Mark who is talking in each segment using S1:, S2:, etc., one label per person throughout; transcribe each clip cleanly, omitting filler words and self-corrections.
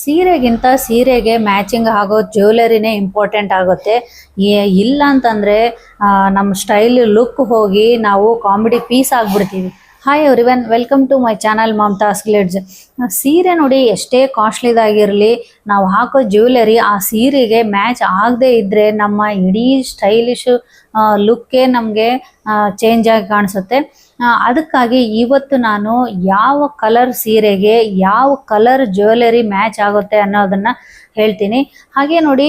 S1: ಸೀರೆಗಿಂತ ಸೀರೆಗೆ ಮ್ಯಾಚಿಂಗ್ ಆಗೋ ಜ್ಯುವೆಲರಿನೇ ಇಂಪಾರ್ಟೆಂಟ್ ಆಗುತ್ತೆ. ಇಲ್ಲ ಅಂತಂದರೆ ನಮ್ಮ ಸ್ಟೈಲ್ ಲುಕ್ ಹೋಗಿ ನಾವು ಕಾಮಿಡಿ ಪೀಸ್ ಆಗಿಬಿಡ್ತೀವಿ. Hi everyone, welcome to my channel Mamata's ಗ್ಲಿಡ್ಸ್. ಸೀರೆ ನೋಡಿ, ಎಷ್ಟೇ ಕಾಸ್ಟ್ಲಿದಾಗಿರಲಿ, ನಾವು ಹಾಕೋ ಜ್ಯುವೆಲರಿ ಆ ಸೀರೆಗೆ ಮ್ಯಾಚ್ ಆಗದೆ ಇದ್ದರೆ ನಮ್ಮ ಇಡೀ ಸ್ಟೈಲಿಶ್ ಲುಕ್ಕೇ ನಮಗೆ ಚೇಂಜ್ ಆಗಿ ಕಾಣಿಸುತ್ತೆ. ಅದಕ್ಕಾಗಿ ಇವತ್ತು ನಾನು ಯಾವ ಕಲರ್ ಸೀರೆಗೆ ಯಾವ ಕಲರ್ ಜ್ಯುವೆಲರಿ ಮ್ಯಾಚ್ ಆಗುತ್ತೆ ಅನ್ನೋದನ್ನು ಹೇಳ್ತೀನಿ. ಹಾಗೆ ನೋಡಿ,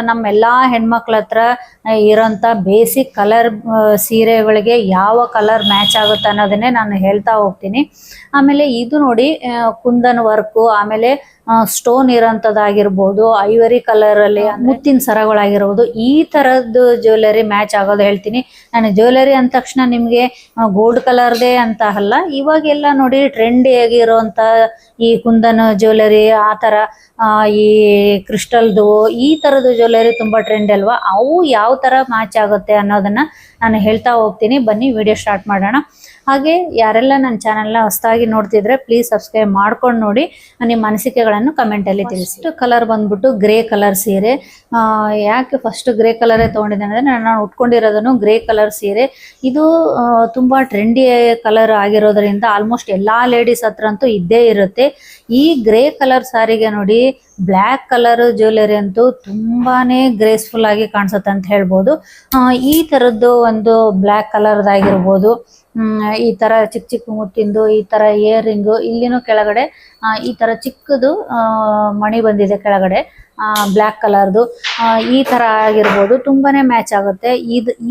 S1: ನಮ್ಮೆಲ್ಲ ಹೆಣ್ಮಕ್ಳ ಹತ್ರ ಇರೋಂಥ ಬೇಸಿಕ್ ಕಲರ್ ಸೀರೆಗಳಿಗೆ ಯಾವ ಕಲರ್ ಮ್ಯಾಚ್ ಆಗುತ್ತೆ ಅನ್ನೋದನ್ನೇ ನಾನು ಹೇಳ್ತಾ ಹೋಗ್ತೀನಿ. ಆಮೇಲೆ ಇದು ನೋಡಿ, ಕುಂದನ್ ವರ್ಕು, ಆಮೇಲೆ ಸ್ಟೋನ್ ಇರೋಂಥದ್ದಾಗಿರ್ಬೋದು, ಐವರಿ ಕಲರಲ್ಲಿ ಮುತ್ತಿನ ಸರಗಳಾಗಿರ್ಬೋದು, ಈ ಥರದ್ದು ಜ್ಯುವೆಲರಿ ಮ್ಯಾಚ್ ಆಗೋದು ಹೇಳ್ತೀನಿ. ನಾನು ಜ್ಯುವೆಲರಿ ಅಂದ ತಕ್ಷಣ ನಿಮಗೆ ಗೋಲ್ಡ್ ಕಲರ್ದೇ ಅಂತ ಅಲ್ಲ, ಇವಾಗೆಲ್ಲ ನೋಡಿ ಟ್ರೆಂಡಿ ಆಗಿರೋಂಥ ಈ ಕುಂದನ್ ಜ್ಯುವೆಲರಿ, ಆ ಥರ ಈ ಕ್ರಿಸ್ಟಲ್ದು ಈ ಥರದ್ದು ಜ್ಯುವೆಲರಿ ತುಂಬ ಟ್ರೆಂಡ್ ಅಲ್ವಾ, ಅವು ಯಾವ ಥರ ಮ್ಯಾಚ್ ಆಗುತ್ತೆ ಅನ್ನೋದನ್ನು ನಾನು ಹೇಳ್ತಾ ಹೋಗ್ತೀನಿ. ಬನ್ನಿ ವಿಡಿಯೋ ಸ್ಟಾರ್ಟ್ ಮಾಡೋಣ. ಹಾಗೆ ಯಾರೆಲ್ಲ ನನ್ನ ಚಾನಲ್ನ ಹೊಸದಾಗಿ ನೋಡ್ತಿದ್ರೆ ಪ್ಲೀಸ್ ಸಬ್ಸ್ಕ್ರೈಬ್ ಮಾಡ್ಕೊಂಡು ನೋಡಿ, ನಿಮ್ಮ ಅನಿಸಿಕೆಗಳನ್ನು ಕಮೆಂಟಲ್ಲಿ ತಿಳಿಸಿ. ಕಲರ್ ಬಂದ್ಬಿಟ್ಟು ಗ್ರೇ ಕಲರ್ ಸೀರೆ. ಯಾಕೆ ಫಸ್ಟ್ ಗ್ರೇ ಕಲರೇ ತೊಗೊಂಡಿದ್ದೇನೆ ಅಂದರೆ, ನಾನು ಉಟ್ಕೊಂಡಿರೋದನ್ನು ಗ್ರೇ ಕಲರ್ ಸೀರೆ. ಇದು ತುಂಬ ಟ್ರೆಂಡಿ ಕಲರ್ ಆಗಿರೋದ್ರಿಂದ ಆಲ್ಮೋಸ್ಟ್ ಎಲ್ಲ ಲೇಡೀಸ್ ಹತ್ರ ಅಂತೂ ಇದ್ದೇ ಇರುತ್ತೆ. ಈ ಗ್ರೇ ಕಲರ್ ಸಾರಿಗೆ ನೋಡಿ, ಬ್ಲ್ಯಾಕ್ ಕಲರ್ ಜ್ಯುವೆಲರಿ ಅಂತೂ ತುಂಬಾನೇ ಗ್ರೇಸ್ಫುಲ್ ಆಗಿ ಕಾಣಿಸುತ್ತೆ ಅಂತ ಹೇಳ್ಬೋದು. ಈ ಥರದ್ದು ಒಂದು ಬ್ಲ್ಯಾಕ್ ಕಲರ್ದಾಗಿರ್ಬೋದು, ಈ ಥರ ಚಿಕ್ಕ ಚಿಕ್ಕ ಮುತ್ತಿಂದು ಈ ಥರ ಇಯರಿಂಗು, ಇಲ್ಲಿನೂ ಕೆಳಗಡೆ ಈ ಥರ ಚಿಕ್ಕದು ಮಣಿ ಬಂದಿದೆ ಕೆಳಗಡೆ ಬ್ಲ್ಯಾಕ್ ಕಲರ್ದು, ಈ ಥರ ಆಗಿರ್ಬೋದು, ತುಂಬಾನೇ ಮ್ಯಾಚ್ ಆಗುತ್ತೆ.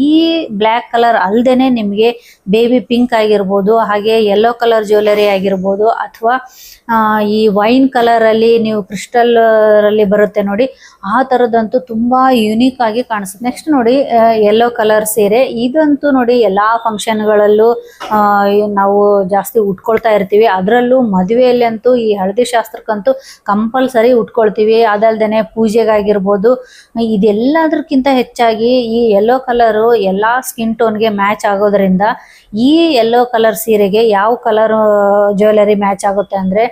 S1: ಈ ಬ್ಲ್ಯಾಕ್ ಕಲರ್ ಅಲ್ಲದೇನೆ ನಿಮಗೆ ಬೇಬಿ ಪಿಂಕ್ ಆಗಿರ್ಬೋದು, ಹಾಗೆ ಯೆಲ್ಲೋ ಕಲರ್ ಜ್ಯುವೆಲರಿ ಆಗಿರ್ಬೋದು, ಅಥವಾ ಈ ವೈನ್ ಕಲರಲ್ಲಿ ನೀವು ಕ್ರಿಸ್ಟಲ್ ರಲ್ಲಿ ಬರುತ್ತೆ ನೋಡಿ, ಆ ಥರದ್ದಂತೂ ತುಂಬಾ ಯುನೀಕ್ ಆಗಿ ಕಾಣಿಸುತ್ತೆ. ನೆಕ್ಸ್ಟ್ ನೋಡಿ, ಯೆಲ್ಲೋ ಕಲರ್ ಸೀರೆ. ಇದಂತೂ ನೋಡಿ ಎಲ್ಲಾ ಫಂಕ್ಷನ್ಗಳಲ್ಲೂ ನಾವು ಜಾಸ್ತಿ ಉಟ್ಕೊಳ್ತಾ ಇರ್ತೀವಿ. ಅದರಲ್ಲೂ ಮದುವೆಯಲ್ಲಿ ಅಂತೂ, ಈ ಹಳದಿ ಶಾಸ್ತ್ರಕ್ಕಂತೂ ಕಂಪಲ್ಸರಿ ಉಟ್ಕೊಳ್ತೀವಿ. ಅದಲ್ದೇನೆ ಪೂಜೆಗಾಗಿರ್ಬೋದು. ಇದೆಲ್ಲದಕ್ಕಿಂತ ಹೆಚ್ಚಾಗಿ ಈ ಯೆಲ್ಲೋ ಕಲರು ಎಲ್ಲಾ ಸ್ಕಿನ್ ಟೋನ್ಗೆ ಮ್ಯಾಚ್ ಆಗೋದ್ರಿಂದ ಈ ಯೆಲ್ಲೋ ಕಲರ್ ಸೀರೆಗೆ ಯಾವ ಕಲರ್ ಜ್ಯುವೆಲರಿ ಮ್ಯಾಚ್ ಆಗುತ್ತೆ ಅಂದರೆ,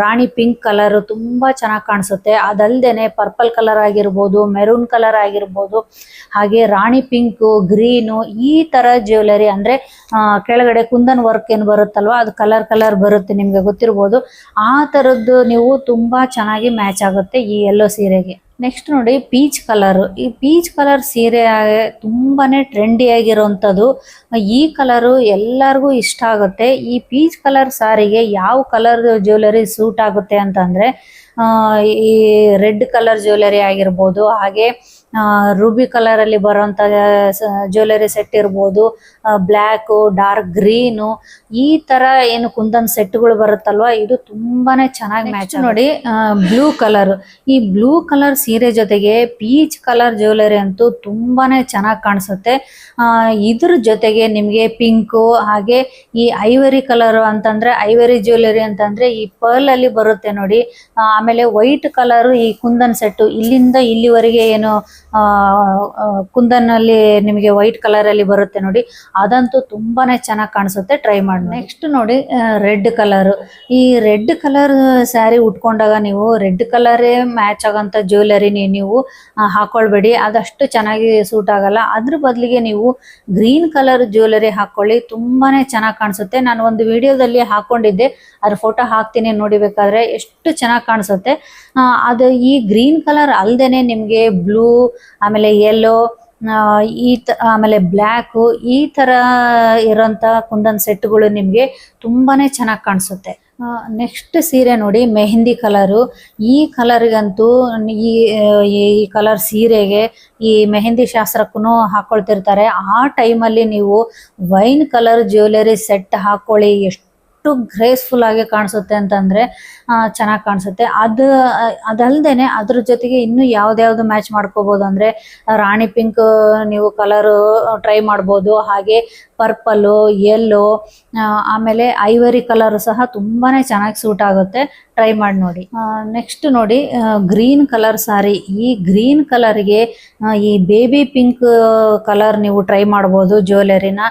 S1: ರಾಣಿ ಪಿಂಕ್ ಕಲರು ತುಂಬಾ ಚೆನ್ನಾಗಿ ಕಾಣಿಸುತ್ತೆ. ಅದಲ್ದೇನೆ ಪರ್ಪಲ್ ಕಲರ್ ಆಗಿರ್ಬೋದು, ಮೆರೂನ್ ಕಲರ್ ಆಗಿರ್ಬೋದು, ಹಾಗೆ ರಾಣಿ ಪಿಂಕು, ಗ್ರೀನು, ಈ ಥರ ಜ್ಯುವೆಲರಿ ಅಂದರೆ ಕೆಳಗಡೆ ಕುಂದನ್ ವರ್ಕ್ ಏನು ಬರುತ್ತಲ್ವ, ಅದು ಕಲರ್ ಬರುತ್ತೆ, ನಿಮಗೆ ಗೊತ್ತಿರ್ಬೋದು. ಆ ಥರದ್ದು ನೀವು ತುಂಬಾ ಚೆನ್ನಾಗಿ ಮ್ಯಾಚ್ ಆಗುತ್ತೆ ಈ ಯೆಲ್ಲೋ ಸೀರೆಗೆ. ನೆಕ್ಸ್ಟ್ ನೋಡಿ, ಪೀಚ್ ಕಲರ್. ಈ ಪೀಚ್ ಕಲರ್ ಸೀರೆ ತುಂಬಾನೇ ಟ್ರೆಂಡಿ ಆಗಿರೋಂಥದ್ದು. ಈ ಕಲರು ಎಲ್ಲರಿಗೂ ಇಷ್ಟ ಆಗುತ್ತೆ. ಈ ಪೀಚ್ ಕಲರ್ ಸಾರಿಗೆ ಯಾವ ಕಲರ್ ಜ್ಯುವೆಲರಿ ಸೂಟ್ ಆಗುತ್ತೆ ಅಂತಂದರೆ, ಈ ರೆಡ್ ಕಲರ್ ಜ್ಯುವೆಲರಿ ಆಗಿರ್ಬೋದು, ಹಾಗೆ ರೂಬಿ ಕಲರಲ್ಲಿ ಬರೋಂಥ ಜ್ಯುವೆಲರಿ ಸೆಟ್ ಇರ್ಬೋದು, ಬ್ಲ್ಯಾಕು, ಡಾರ್ಕ್ ಗ್ರೀನು, ಈ ಥರ ಏನು ಕುಂದನ್ ಸೆಟ್ಗಳು ಬರುತ್ತಲ್ವ, ಇದು ತುಂಬಾನೇ ಚೆನ್ನಾಗಿ ಮ್ಯಾಚ್. ನೋಡಿ, ಬ್ಲೂ ಕಲರ್. ಈ ಬ್ಲೂ ಕಲರ್ ಸೀರೆ ಜೊತೆಗೆ ಪೀಚ್ ಕಲರ್ ಜ್ಯುವೆಲರಿ ಅಂತೂ ತುಂಬಾನೇ ಚೆನ್ನಾಗಿ ಕಾಣಿಸುತ್ತೆ. ಇದ್ರ ಜೊತೆಗೆ ನಿಮಗೆ ಪಿಂಕು, ಹಾಗೆ ಈ ಐವರಿ ಕಲರ್ ಅಂತಂದ್ರೆ, ಐವರಿ ಜ್ಯುವೆಲರಿ ಅಂತಂದ್ರೆ ಈ ಪರ್ಲ್ ಅಲ್ಲಿ ಬರುತ್ತೆ ನೋಡಿ. ಆಮೇಲೆ ವೈಟ್ ಕಲರ್ ಈ ಕುಂದನ್ ಸೆಟ್ಟು, ಇಲ್ಲಿಂದ ಇಲ್ಲಿವರೆಗೆ ಏನು ಕುಂದನ್ ಅಲ್ಲಿ ನಿಮಗೆ ವೈಟ್ ಕಲರ್ ಅಲ್ಲಿ ಬರುತ್ತೆ ನೋಡಿ, ಅದಂತೂ ತುಂಬಾನೇ ಚೆನ್ನಾಗಿ ಕಾಣಿಸುತ್ತೆ. ಟ್ರೈ ಮಾಡಿ. ನೆಕ್ಸ್ಟ್ ನೋಡಿ, ರೆಡ್ ಕಲರ್. ಈ ರೆಡ್ ಕಲರ್ ಸ್ಯಾರಿ ಉಟ್ಕೊಂಡಾಗ ನೀವು ರೆಡ್ ಕಲರೇ ಮ್ಯಾಚ್ ಆಗಂತ ಜ್ಯುವೆಲರಿ ನೀವು ಹಾಕೊಳ್ಬೇಡಿ, ಅದಷ್ಟು ಚೆನ್ನಾಗಿ ಸೂಟ್ ಆಗಲ್ಲ. ಅದ್ರ ಬದಲಿಗೆ ನೀವು ಗ್ರೀನ್ ಕಲರ್ ಜ್ಯುವೆಲರಿ ಹಾಕೊಳ್ಳಿ, ತುಂಬಾನೇ ಚೆನ್ನಾಗಿ ಕಾಣಿಸುತ್ತೆ. ನಾನು ಒಂದು ವಿಡಿಯೋದಲ್ಲಿ ಹಾಕೊಂಡಿದ್ದೆ, ಅದ್ರ ಫೋಟೋ ಹಾಕ್ತೀನಿ ನೋಡಿ ಬೇಕಾದ್ರೆ, ಎಷ್ಟು ಚೆನ್ನಾಗಿ ಕಾಣಿಸುತ್ತೆ. ಅದು ಈ ಗ್ರೀನ್ ಕಲರ್ ಅಲ್ದೇನೆ ನಿಮಗೆ ಬ್ಲೂ, ಆಮೇಲೆ ಯೆಲ್ಲೋ, ಆಮೇಲೆ ಬ್ಲ್ಯಾಕು, ಈ ಥರ ಇರೋಂಥ ಕುಂದನ್ ಸೆಟ್ಗಳು ನಿಮಗೆ ತುಂಬಾನೇ ಚೆನ್ನಾಗಿ ಕಾಣಿಸುತ್ತೆ. ನೆಕ್ಸ್ಟ್ ಸೀರೆ ನೋಡಿ, ಮೆಹಂದಿ ಕಲರು. ಈ ಕಲರ್ಗಂತೂ ಈ ಕಲರ್ ಸೀರೆಗೆ ಈ ಮೆಹಂದಿ ಶಾಸ್ತ್ರಕ್ಕೂ ಹಾಕೊಳ್ತಿರ್ತಾರೆ. ಆ ಟೈಮಲ್ಲಿ ನೀವು ವೈನ್ ಕಲರ್ ಜ್ಯುವೆಲರಿ ಸೆಟ್ ಹಾಕೊಳ್ಳಿ, ಎಷ್ಟು ಗ್ರೇಸ್ಫುಲ್ ಆಗಿ ಕಾಣಿಸುತ್ತೆ ಅಂತಂದ್ರೆ ಚೆನ್ನಾಗಿ ಕಾಣಿಸುತ್ತೆ. ಅದಲ್ದೇನೆ ಅದ್ರ ಜೊತೆಗೆ ಇನ್ನು ಯಾವ್ದು ಮ್ಯಾಚ್ ಮಾಡ್ಕೋಬಹುದು ಅಂದ್ರೆ, ರಾಣಿ ಪಿಂಕ್ ನೀವು ಕಲರ್ ಟ್ರೈ ಮಾಡ್ಬೋದು, ಹಾಗೆ ಪರ್ಪಲ್ಲು, ಯೆಲ್ಲೋ, ಆಮೇಲೆ ಐವರಿ ಕಲರ್ ಸಹ ತುಂಬಾನೇ ಚೆನ್ನಾಗಿ ಸೂಟ್ ಆಗುತ್ತೆ. ಟ್ರೈ ಮಾಡಿ ನೋಡಿ. ನೆಕ್ಸ್ಟ್ ನೋಡಿ ಗ್ರೀನ್ ಕಲರ್ ಸಾರಿ. ಈ ಗ್ರೀನ್ ಕಲರ್ಗೆ ಈ ಬೇಬಿ ಪಿಂಕ್ ಕಲರ್ ನೀವು ಟ್ರೈ ಮಾಡ್ಬೋದು ಜ್ಯುವೆಲರಿನ.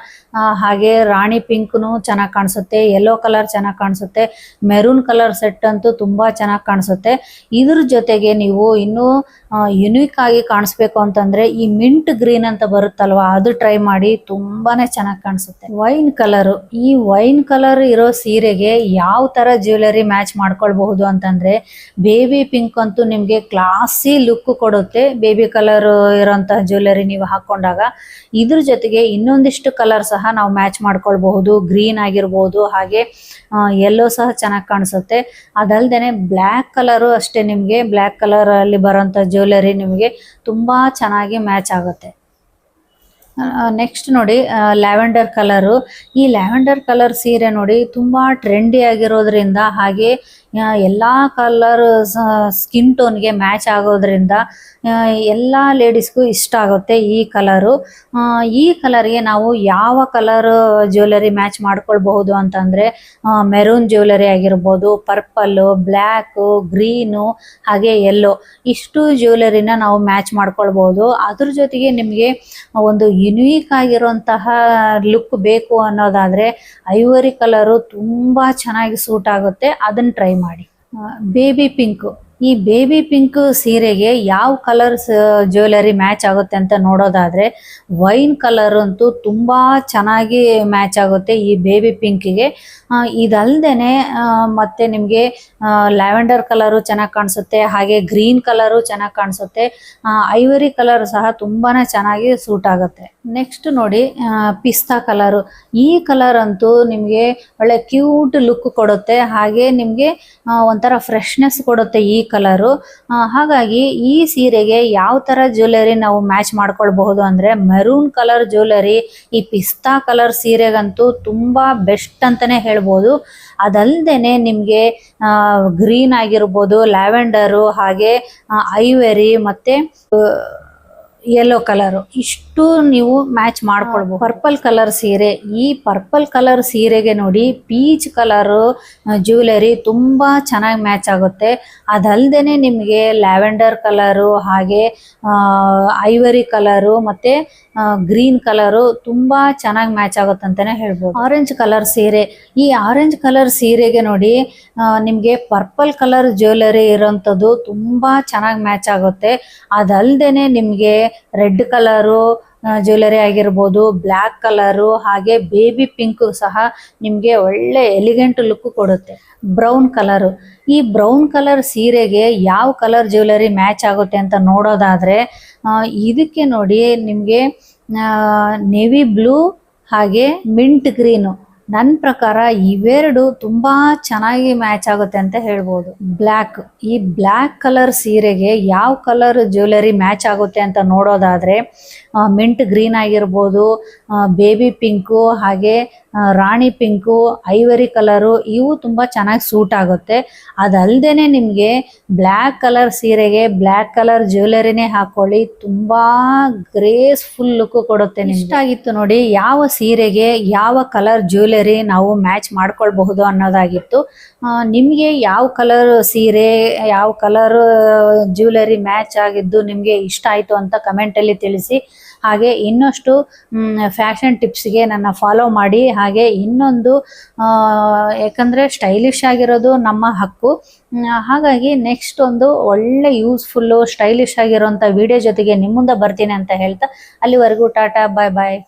S1: ಹಾಗೆ ರಾಣಿ ಪಿಂಕ್ನು ಚೆನ್ನಾಗಿ ಕಾಣಿಸುತ್ತೆ, ಯೆಲ್ಲೋ ಕಲರ್ ಚೆನ್ನಾಗಿ ಕಾಣಿಸುತ್ತೆ, ಮೆರೂನ್ ಕಲರ್ ಸೆಟ್ ಅಂತೂ ತುಂಬಾ ಚೆನ್ನಾಗಿ ಕಾಣಿಸುತ್ತೆ. ಇದ್ರ ಜೊತೆಗೆ ನೀವು ಇನ್ನೂ ಯುನೀಕ್ ಆಗಿ ಕಾಣಿಸ್ಬೇಕು ಅಂತಂದ್ರೆ ಈ ಮಿಂಟ್ ಗ್ರೀನ್ ಅಂತ ಬರುತ್ತಲ್ವಾ, ಅದು ಟ್ರೈ ಮಾಡಿ, ತುಂಬಾನೇ ಚೆನ್ನಾಗಿ ಕಾಣಿಸುತ್ತೆ. Wine colour. ಈ ವೈನ್ ಕಲರ್ ಇರೋ ಸೀರೆಗೆ ಯಾವ ತರ ಜ್ಯುವೆಲರಿ ಮ್ಯಾಚ್ ಮಾಡ್ಕೊಳ್ಬಹುದು ಅಂತಂದ್ರೆ ಬೇಬಿ ಪಿಂಕ್ ಅಂತೂ ನಿಮ್ಗೆ ಕ್ಲಾಸಿ ಲುಕ್ ಕೊಡುತ್ತೆ. ಬೇಬಿ ಕಲರ್ ಇರೋಂತಹ ಜ್ಯುವೆಲರಿ ನೀವು ಹಾಕೊಂಡಾಗ ಇದ್ರ ಜೊತೆಗೆ ಇನ್ನೊಂದಿಷ್ಟು ಕಲರ್ ಸಹ ನಾವು ಮ್ಯಾಚ್ ಮಾಡ್ಕೊಳ್ಬಹುದು. ಗ್ರೀನ್ ಆಗಿರ್ಬೋದು, ಹಾಗೆ ಯೆಲ್ಲೋ ಸಹ ಚೆನ್ನಾಗಿ ಕಾಣಿಸುತ್ತೆ. ಅದಲ್ದೇನೆ ಬ್ಲ್ಯಾಕ್ ಕಲರು ಅಷ್ಟೇ, ನಿಮ್ಗೆ ಬ್ಲ್ಯಾಕ್ ಕಲರ್ ಅಲ್ಲಿ ಬರೋಂಥ ಜ್ಯುವೆಲರಿ ನಿಮಗೆ ತುಂಬಾ ಚೆನ್ನಾಗಿ ಮ್ಯಾಚ್ ಆಗುತ್ತೆ. ನೆಕ್ಸ್ಟ್ ನೋಡಿ ಲ್ಯಾವೆಂಡರ್ ಕಲರು. ಈ ಲ್ಯಾವೆಂಡರ್ ಕಲರ್ ಸೀರೆ ನೋಡಿ ತುಂಬಾ ಟ್ರೆಂಡಿ ಆಗಿರೋದ್ರಿಂದ, ಹಾಗೆ ಎಲ್ಲ ಕಲರ್ ಸ್ಕಿನ್ ಟೋನ್ಗೆ ಮ್ಯಾಚ್ ಆಗೋದ್ರಿಂದ ಎಲ್ಲ ಲೇಡೀಸ್ಗೂ ಇಷ್ಟ ಆಗುತ್ತೆ ಈ ಕಲರು. ಈ ಕಲರ್ಗೆ ನಾವು ಯಾವ ಕಲರ್ ಜ್ಯುವೆಲರಿ ಮ್ಯಾಚ್ ಮಾಡ್ಕೊಳ್ಬಹುದು ಅಂತಂದರೆ ಮೆರೂನ್ ಜ್ಯುವೆಲರಿ ಆಗಿರ್ಬೋದು, ಪರ್ಪಲ್ಲು, ಬ್ಲ್ಯಾಕು, ಗ್ರೀನು, ಹಾಗೆ ಯೆಲ್ಲೋ, ಇಷ್ಟು ಜ್ಯುವೆಲರಿನ ನಾವು ಮ್ಯಾಚ್ ಮಾಡ್ಕೊಳ್ಬೋದು. ಅದ್ರ ಜೊತೆಗೆ ನಿಮಗೆ ಒಂದು ಯುನೀಕ್ ಆಗಿರುವಂತಹ ಲುಕ್ ಬೇಕು ಅನ್ನೋದಾದರೆ ಐವರಿ ಕಲರು ತುಂಬ ಚೆನ್ನಾಗಿ ಸೂಟ್ ಆಗುತ್ತೆ, ಅದನ್ನು ಟ್ರೈ ಮಾಡಿ. Baby pink. ಈ ಬೇಬಿ ಪಿಂಕ್ ಸೀರೆಗೆ ಯಾವ ಕಲರ್ಸ್ ಜ್ಯುವೆಲರಿ ಮ್ಯಾಚ್ ಆಗುತ್ತೆ ಅಂತ ನೋಡೋದಾದರೆ ವೈನ್ ಕಲರ್ ಅಂತೂ ತುಂಬ ಚೆನ್ನಾಗಿ ಮ್ಯಾಚ್ ಆಗುತ್ತೆ ಈ ಬೇಬಿ ಪಿಂಕಿಗೆ. ಇದಲ್ದೇನೆ ಮತ್ತೆ ನಿಮಗೆ ಲ್ಯಾವೆಂಡರ್ ಕಲರು ಚೆನ್ನಾಗಿ ಕಾಣಿಸುತ್ತೆ, ಹಾಗೆ ಗ್ರೀನ್ ಕಲರು ಚೆನ್ನಾಗಿ ಕಾಣಿಸುತ್ತೆ, ಐವರಿ ಕಲರ್ ಸಹ ತುಂಬಾ ಚೆನ್ನಾಗಿ ಸೂಟ್ ಆಗುತ್ತೆ. ನೆಕ್ಸ್ಟ್ ನೋಡಿ ಪಿಸ್ತಾ ಕಲರು. ಈ ಕಲರ್ ಅಂತೂ ನಿಮಗೆ ಒಳ್ಳೆ ಕ್ಯೂಟ್ ಲುಕ್ ಕೊಡುತ್ತೆ, ಹಾಗೆ ನಿಮಗೆ ಒಂಥರ ಫ್ರೆಶ್ನೆಸ್ ಕೊಡುತ್ತೆ ಈ ಕಲರು. ಹಾಗಾಗಿ ಈ ಸೀರೆಗೆ ಯಾವ ಥರ ಜ್ಯುವೆಲರಿ ನಾವು ಮ್ಯಾಚ್ ಮಾಡ್ಕೊಳ್ಬಹುದು ಅಂದರೆ ಮೆರೂನ್ ಕಲರ್ ಜ್ಯುವೆಲರಿ ಈ ಪಿಸ್ತಾ ಕಲರ್ ಸೀರೆಗಂತೂ ತುಂಬ ಬೆಸ್ಟ್ ಅಂತಲೇ ಹೇಳ್ಬೋದು. ಅದಲ್ದೇನೆ ನಿಮಗೆ ಗ್ರೀನ್ ಆಗಿರ್ಬೋದು, ಲ್ಯಾವೆಂಡರು, ಹಾಗೆ ಐವರಿ ಮತ್ತು ಯೆಲ್ಲೋ ಕಲರು, ಇಷ್ಟು ನೀವು ಮ್ಯಾಚ್ ಮಾಡ್ಕೊಳ್ಬೋದು. ಪರ್ಪಲ್ ಕಲರ್ ಸೀರೆ. ಈ ಪರ್ಪಲ್ ಕಲರ್ ಸೀರೆಗೆ ನೋಡಿ ಪೀಚ್ ಕಲರು ಜ್ಯುವೆಲರಿ ತುಂಬ ಚೆನ್ನಾಗಿ ಮ್ಯಾಚ್ ಆಗುತ್ತೆ. ಅದಲ್ದೇನೆ ನಿಮಗೆ ಲ್ಯಾವೆಂಡರ್ ಕಲರು, ಹಾಗೆ ಐವರಿ ಕಲರು ಮತ್ತು ಗ್ರೀನ್ ಕಲರು ತುಂಬ ಚೆನ್ನಾಗಿ ಮ್ಯಾಚ್ ಆಗುತ್ತೆ ಅಂತಲೇ ಹೇಳ್ಬೋದು. ಆರೆಂಜ್ ಕಲರ್ ಸೀರೆ. ಈ ಆರೆಂಜ್ ಕಲರ್ ಸೀರೆಗೆ ನೋಡಿ ನಿಮಗೆ ಪರ್ಪಲ್ ಕಲರ್ ಜ್ಯುವೆಲರಿ ಇರೋಂಥದ್ದು ತುಂಬ ಚೆನ್ನಾಗಿ ಮ್ಯಾಚ್ ಆಗುತ್ತೆ. ಅದಲ್ದೇನೆ ನಿಮಗೆ ರೆಡ್ ಕಲರು ಜ್ಯುವೆಲರಿ ಆಗಿರ್ಬೋದು, ಬ್ಲ್ಯಾಕ್ ಕಲರು, ಹಾಗೆ ಬೇಬಿ ಪಿಂಕು ಸಹ ನಿಮಗೆ ಒಳ್ಳೆ ಎಲಿಗೆಂಟ್ ಲುಕ್ ಕೊಡುತ್ತೆ. Brown colour. ಈ ಬ್ರೌನ್ ಕಲರ್ ಸೀರೆಗೆ ಯಾವ ಕಲರ್ ಜ್ಯುವೆಲರಿ ಮ್ಯಾಚ್ ಆಗುತ್ತೆ ಅಂತ ನೋಡೋದಾದರೆ ಇದಕ್ಕೆ ನೋಡಿ ನಿಮಗೆ ನೇವಿ ಬ್ಲೂ ಹಾಗೆ ಮಿಂಟ್ ಗ್ರೀನು, ನನ್ನ ಪ್ರಕಾರ ಇವೆರಡು ತುಂಬ ಚೆನ್ನಾಗಿ ಮ್ಯಾಚ್ ಆಗುತ್ತೆ ಅಂತ ಹೇಳ್ಬೋದು. ಬ್ಲ್ಯಾಕ್. ಈ ಬ್ಲ್ಯಾಕ್ ಕಲರ್ ಸೀರೆಗೆ ಯಾವ ಕಲರ್ ಜ್ಯುವೆಲರಿ ಮ್ಯಾಚ್ ಆಗುತ್ತೆ ಅಂತ ನೋಡೋದಾದರೆ ಮಿಂಟ್ ಗ್ರೀನ್ ಆಗಿರ್ಬೋದು, ಬೇಬಿ ಪಿಂಕು, ಹಾಗೆ ರಾಣಿ ಪಿಂಕು, ಐವರಿ ಕಲರು, ಇವು ತುಂಬ ಚೆನ್ನಾಗಿ ಸೂಟ್ ಆಗುತ್ತೆ. ಅದಲ್ದೇನೆ ನಿಮಗೆ ಬ್ಲ್ಯಾಕ್ ಕಲರ್ ಸೀರೆಗೆ ಬ್ಲ್ಯಾಕ್ ಕಲರ್ ಜ್ಯುವೆಲರಿನೇ ಹಾಕೊಳ್ಳಿ, ತುಂಬ ಗ್ರೇಸ್ಫುಲ್ ಲುಕ್ ಕೊಡುತ್ತೆ. ಇಷ್ಟ ಆಗಿತ್ತು ನೋಡಿ ಯಾವ ಸೀರೆಗೆ ಯಾವ ಕಲರ್ ಜ್ಯುವೆಲರಿ ನಾವು ಮ್ಯಾಚ್ ಮಾಡ್ಕೊಳ್ಬಹುದು ಅನ್ನೋದಾಗಿತ್ತು. ನಿಮಗೆ ಯಾವ ಕಲರ್ ಸೀರೆ, ಯಾವ ಕಲರ್ ಜ್ಯುವೆಲರಿ ಮ್ಯಾಚ್ ಆಗಿದ್ದು ನಿಮಗೆ ಇಷ್ಟ ಆಯಿತು ಅಂತ ಕಮೆಂಟಲ್ಲಿ ತಿಳಿಸಿ. ಹಾಗೆ ಇನ್ನಷ್ಟು ಫ್ಯಾಷನ್ ಟಿಪ್ಸ್ಗೆ ನನ್ನ ಫಾಲೋ ಮಾಡಿ. ಹಾಗೆ ಇನ್ನೊಂದು ಯಾಕಂದರೆ ಸ್ಟೈಲಿಶ್ ಆಗಿರೋದು ನಮ್ಮ ಹಕ್ಕು, ಹಾಗಾಗಿ ನೆಕ್ಸ್ಟ್ ಒಂದು ಒಳ್ಳೆ ಯೂಸ್ಫುಲ್ಲು ಸ್ಟೈಲಿಶ್ ಆಗಿರೋಂಥ ವಿಡಿಯೋ ಜೊತೆಗೆ ನಿಮ್ಮ ಮುಂದೆ ಬರ್ತೀನಿ ಅಂತ ಹೇಳ್ತಾ ಅಲ್ಲಿವರೆಗೂ ಟಾಟಾ, ಬಾಯ್ ಬಾಯ್.